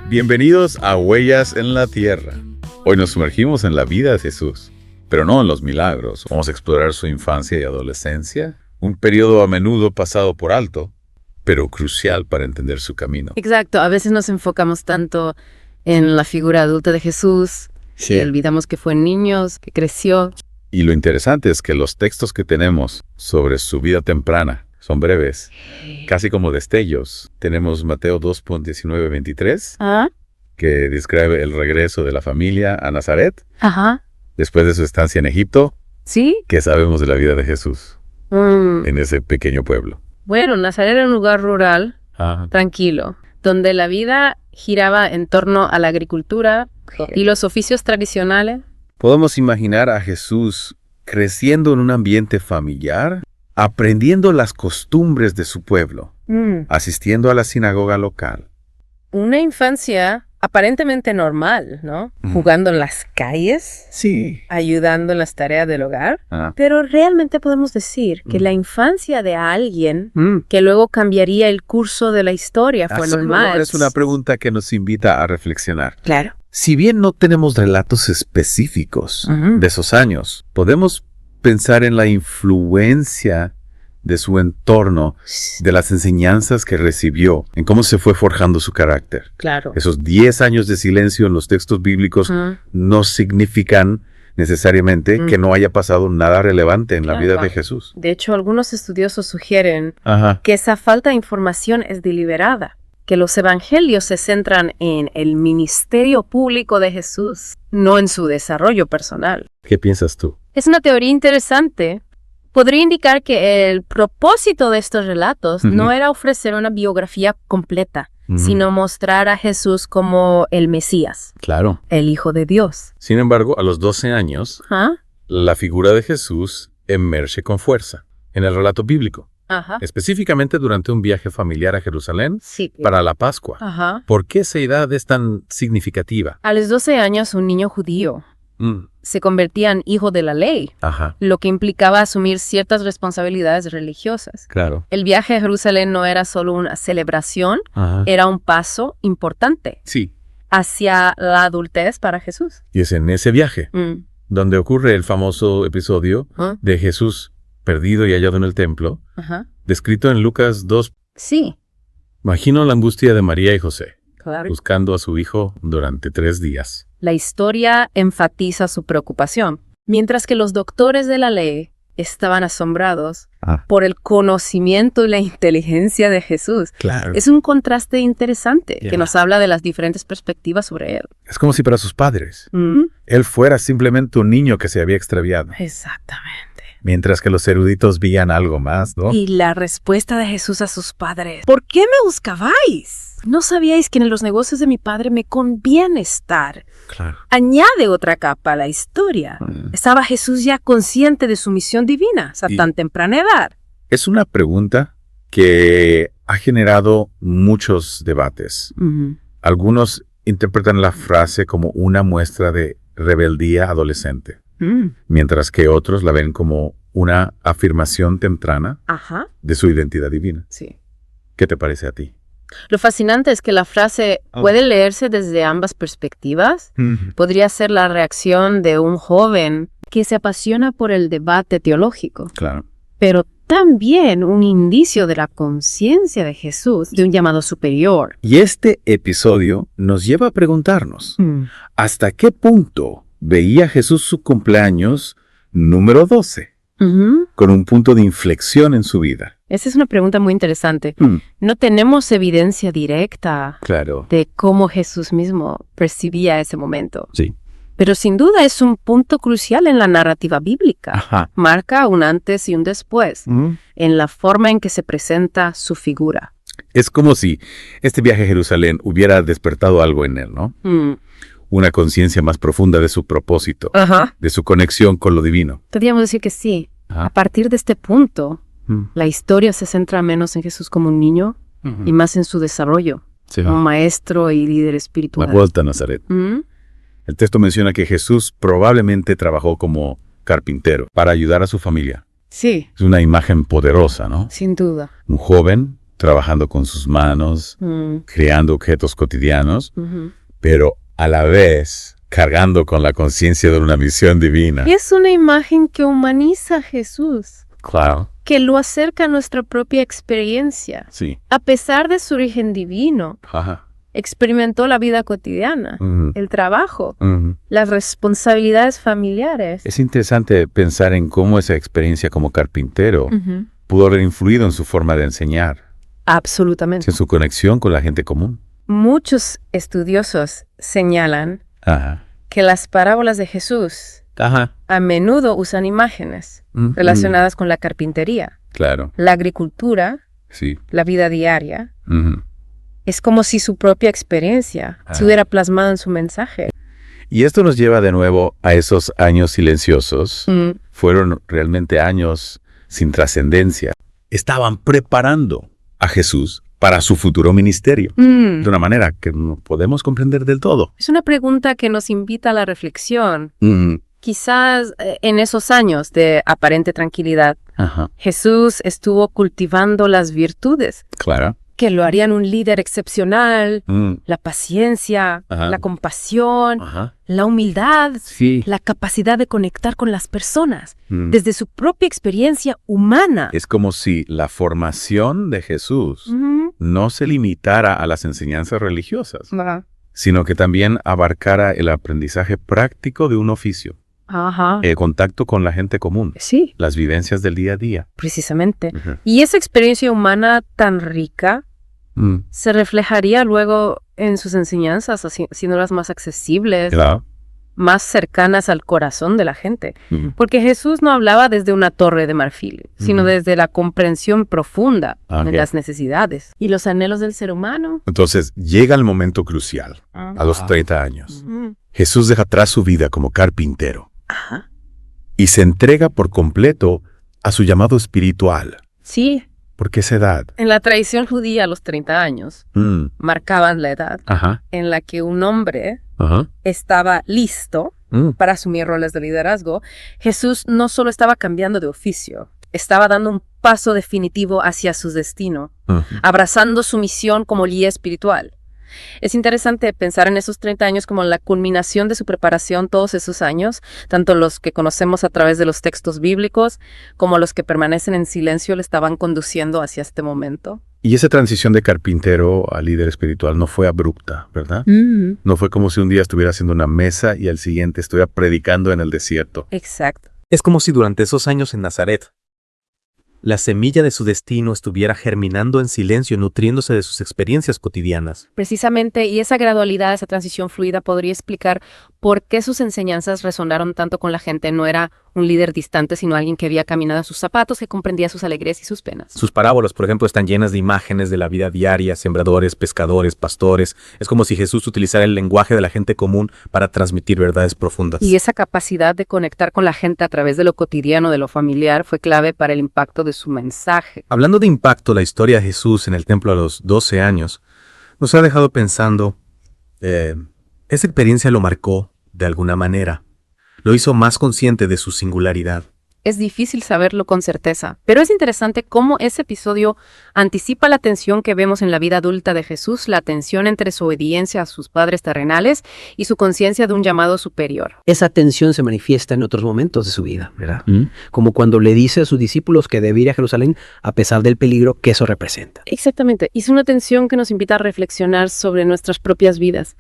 Bienvenidos a Huellas en la Tierra. Hoy nos sumergimos en la vida de Jesús, pero no en los milagros. Vamos a explorar su infancia y adolescencia, un periodo a menudo pasado por alto, pero crucial para entender su camino. Exacto, a veces nos enfocamos tanto en la figura adulta de Jesús, y olvidamos que fue niños, que creció. Y lo interesante es que los textos que tenemos sobre su vida temprana son breves, casi como destellos. Tenemos Mateo 2.19-23, que describe el regreso de la familia a Nazaret, después de su estancia en Egipto. ¿Sí? ¿Qué sabemos de la vida de Jesús en ese pequeño pueblo? Bueno, Nazaret era un lugar rural, tranquilo, donde la vida giraba en torno a la agricultura y los oficios tradicionales. Podemos imaginar a Jesús creciendo en un ambiente familiar, aprendiendo las costumbres de su pueblo, asistiendo a la sinagoga local. Una infancia aparentemente normal, ¿no? Jugando en las calles, ayudando en las tareas del hogar. Pero realmente podemos decir que la infancia de alguien que luego cambiaría el curso de la historia fue normal. Es una pregunta que nos invita a reflexionar. Claro. Si bien no tenemos relatos específicos de esos años, podemos pensar en la influencia de su entorno, de las enseñanzas que recibió, en cómo se fue forjando su carácter. Claro. Esos 10 años de silencio en los textos bíblicos no significan necesariamente que no haya pasado nada relevante en la vida de Jesús. De hecho, algunos estudiosos sugieren que esa falta de información es deliberada, que los evangelios se centran en el ministerio público de Jesús, no en su desarrollo personal. ¿Qué piensas tú? Es una teoría interesante. Podría indicar que el propósito de estos relatos no era ofrecer una biografía completa, sino mostrar a Jesús como el Mesías, el Hijo de Dios. Sin embargo, a los 12 años, la figura de Jesús emerge con fuerza en el relato bíblico. Específicamente durante un viaje familiar a Jerusalén para la Pascua. ¿Por qué esa edad es tan significativa? A los 12 años, un niño judío se convertía en hijo de la ley, lo que implicaba asumir ciertas responsabilidades religiosas. El viaje a Jerusalén no era solo una celebración, era un paso importante hacia la adultez para Jesús. Y es en ese viaje donde ocurre el famoso episodio de Jesús perdido y hallado en el templo, descrito en Lucas 2. Imagino la angustia de María y José, buscando a su hijo durante 3 días. La historia enfatiza su preocupación, mientras que los doctores de la ley estaban asombrados por el conocimiento y la inteligencia de Jesús. Es un contraste interesante que nos habla de las diferentes perspectivas sobre él. Es como si para sus padres él fuera simplemente un niño que se había extraviado. Exactamente. Mientras que los eruditos veían algo más, ¿no? Y la respuesta de Jesús a sus padres: ¿por qué me buscabais? ¿No sabíais que en los negocios de mi padre me conviene estar? Añade otra capa a la historia. Estaba Jesús ya consciente de su misión divina a tan temprana edad. Es una pregunta que ha generado muchos debates. Algunos interpretan la frase como una muestra de rebeldía adolescente, mientras que otros la ven como una afirmación temprana de su identidad divina. ¿Qué te parece a ti? Lo fascinante es que la frase puede leerse desde ambas perspectivas. Podría ser la reacción de un joven que se apasiona por el debate teológico. Pero también un indicio de la conciencia de Jesús, de un llamado superior. Y este episodio nos lleva a preguntarnos, ¿hasta qué punto veía Jesús su cumpleaños número 12? Con un punto de inflexión en su vida. Esa es una pregunta muy interesante. No tenemos evidencia directa de cómo Jesús mismo percibía ese momento. Pero sin duda es un punto crucial en la narrativa bíblica. Marca un antes y un después en la forma en que se presenta su figura. Es como si este viaje a Jerusalén hubiera despertado algo en él, ¿no? Una conciencia más profunda de su propósito, de su conexión con lo divino. Podríamos decir que sí. A partir de este punto, la historia se centra menos en Jesús como un niño y más en su desarrollo, como maestro y líder espiritual. La vuelta a Nazaret. El texto menciona que Jesús probablemente trabajó como carpintero para ayudar a su familia. Sí. Es una imagen poderosa, ¿no? Sin duda. Un joven trabajando con sus manos, creando objetos cotidianos, pero a la vez cargando con la conciencia de una misión divina. Y es una imagen que humaniza a Jesús. Claro. Que lo acerca a nuestra propia experiencia. Sí. A pesar de su origen divino, experimentó la vida cotidiana, el trabajo, las responsabilidades familiares. Es interesante pensar en cómo esa experiencia como carpintero pudo haber influido en su forma de enseñar. Absolutamente. En su conexión con la gente común. Muchos estudiosos señalan que las parábolas de Jesús a menudo usan imágenes relacionadas con la carpintería, la agricultura, la vida diaria. Es como si su propia experiencia se hubiera plasmado en su mensaje. Y esto nos lleva de nuevo a esos años silenciosos. Fueron realmente años sin trascendencia. Estaban preparando a Jesús para su futuro ministerio, de una manera que no podemos comprender del todo. Es una pregunta que nos invita a la reflexión. Quizás en esos años de aparente tranquilidad, Jesús estuvo cultivando las virtudes que lo harían un líder excepcional, la paciencia, la compasión, la humildad, la capacidad de conectar con las personas, desde su propia experiencia humana. Es como si la formación de Jesús no se limitara a las enseñanzas religiosas, sino que también abarcara el aprendizaje práctico de un oficio. El contacto con la gente común. Las vivencias del día a día. Precisamente. Y esa experiencia humana tan rica se reflejaría luego en sus enseñanzas, haciéndolas más accesibles, más cercanas al corazón de la gente. Porque Jesús no hablaba desde una torre de marfil, sino desde la comprensión profunda de las necesidades y los anhelos del ser humano. Entonces llega el momento crucial, a los 30 años. Jesús deja atrás su vida como carpintero. Y se entrega por completo a su llamado espiritual. Sí. ¿Por qué esa edad? En la tradición judía, los 30 años marcaban la edad en la que un hombre estaba listo para asumir roles de liderazgo. Jesús no solo estaba cambiando de oficio, estaba dando un paso definitivo hacia su destino, abrazando su misión como guía espiritual. Es interesante pensar en esos 30 años como la culminación de su preparación todos esos años, tanto los que conocemos a través de los textos bíblicos como los que permanecen en silencio le estaban conduciendo hacia este momento. Y esa transición de carpintero a líder espiritual no fue abrupta, ¿verdad? No fue como si un día estuviera haciendo una mesa y al siguiente estuviera predicando en el desierto. Exacto. Es como si durante esos años en Nazaret, la semilla de su destino estuviera germinando en silencio, nutriéndose de sus experiencias cotidianas. Precisamente, y esa gradualidad, esa transición fluida podría explicar por qué sus enseñanzas resonaron tanto con la gente. No era un líder distante, sino alguien que había caminado en sus zapatos, que comprendía sus alegrías y sus penas. Sus parábolas, por ejemplo, están llenas de imágenes de la vida diaria, sembradores, pescadores, pastores. Es como si Jesús utilizara el lenguaje de la gente común para transmitir verdades profundas. Y esa capacidad de conectar con la gente a través de lo cotidiano, de lo familiar, fue clave para el impacto de su mensaje. Hablando de impacto, la historia de Jesús en el templo a los 12 años nos ha dejado pensando, esa experiencia lo marcó de alguna manera. Lo hizo más consciente de su singularidad. Es difícil saberlo con certeza, pero es interesante cómo ese episodio anticipa la tensión que vemos en la vida adulta de Jesús, la tensión entre su obediencia a sus padres terrenales y su conciencia de un llamado superior. Esa tensión se manifiesta en otros momentos de su vida, ¿verdad? Como cuando le dice a sus discípulos que debe ir a Jerusalén a pesar del peligro que eso representa. Exactamente. Es una tensión que nos invita a reflexionar sobre nuestras propias vidas.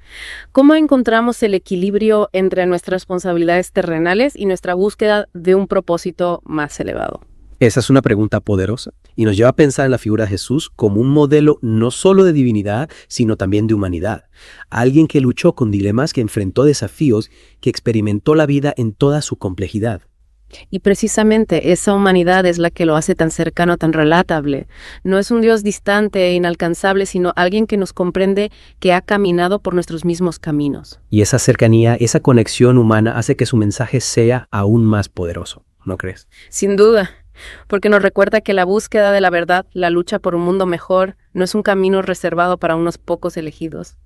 ¿Cómo encontramos el equilibrio entre nuestras responsabilidades terrenales y nuestra búsqueda de un propósito más elevado? Esa es una pregunta poderosa y nos lleva a pensar en la figura de Jesús como un modelo no solo de divinidad, sino también de humanidad. Alguien que luchó con dilemas, que enfrentó desafíos, que experimentó la vida en toda su complejidad. Y precisamente esa humanidad es la que lo hace tan cercano, tan relatable. No es un Dios distante e inalcanzable, sino alguien que nos comprende, que ha caminado por nuestros mismos caminos. Y esa cercanía, esa conexión humana hace que su mensaje sea aún más poderoso, ¿no crees? Sin duda, porque nos recuerda que la búsqueda de la verdad, la lucha por un mundo mejor, no es un camino reservado para unos pocos elegidos.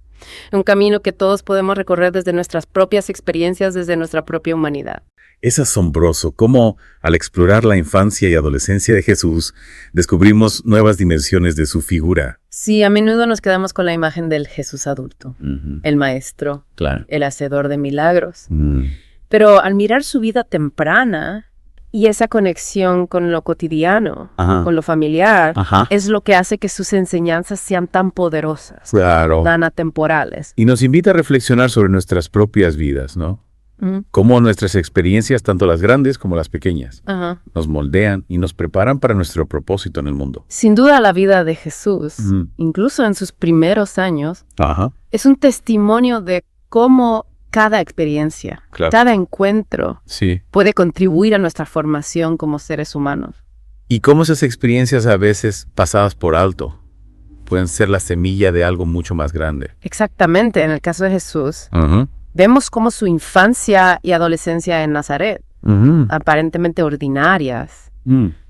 Un camino que todos podemos recorrer desde nuestras propias experiencias, desde nuestra propia humanidad. Es asombroso cómo, al explorar la infancia y adolescencia de Jesús, descubrimos nuevas dimensiones de su figura. Sí, a menudo nos quedamos con la imagen del Jesús adulto, el maestro, el hacedor de milagros. Pero al mirar su vida temprana y esa conexión con lo cotidiano, con lo familiar, es lo que hace que sus enseñanzas sean tan poderosas, tan atemporales. Y nos invita a reflexionar sobre nuestras propias vidas, ¿no? Cómo nuestras experiencias, tanto las grandes como las pequeñas, nos moldean y nos preparan para nuestro propósito en el mundo. Sin duda la vida de Jesús, incluso en sus primeros años, es un testimonio de cómo cada experiencia, cada encuentro puede contribuir a nuestra formación como seres humanos. Y cómo esas experiencias a veces pasadas por alto pueden ser la semilla de algo mucho más grande. Exactamente, en el caso de Jesús. Vemos cómo su infancia y adolescencia en Nazaret, aparentemente ordinarias,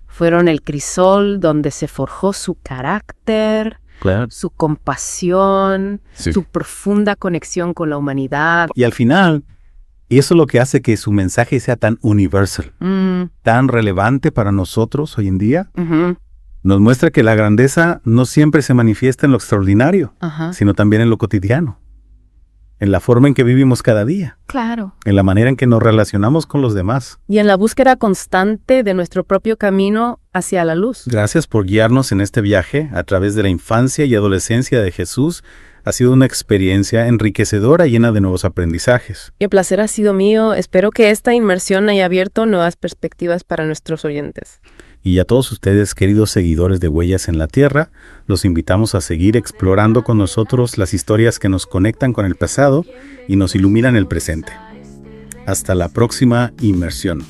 fueron el crisol donde se forjó su carácter, su compasión, su profunda conexión con la humanidad. Y al final, eso es lo que hace que su mensaje sea tan universal, tan relevante para nosotros hoy en día. Nos muestra que la grandeza no siempre se manifiesta en lo extraordinario, sino también en lo cotidiano. En la forma en que vivimos cada día. Claro. En la manera en que nos relacionamos con los demás. Y en la búsqueda constante de nuestro propio camino hacia la luz. Gracias por guiarnos en este viaje a través de la infancia y adolescencia de Jesús. Ha sido una experiencia enriquecedora y llena de nuevos aprendizajes. Y el placer ha sido mío. Espero que esta inmersión haya abierto nuevas perspectivas para nuestros oyentes. Y a todos ustedes, queridos seguidores de Huellas en la Tierra, los invitamos a seguir explorando con nosotros las historias que nos conectan con el pasado y nos iluminan el presente. Hasta la próxima inmersión.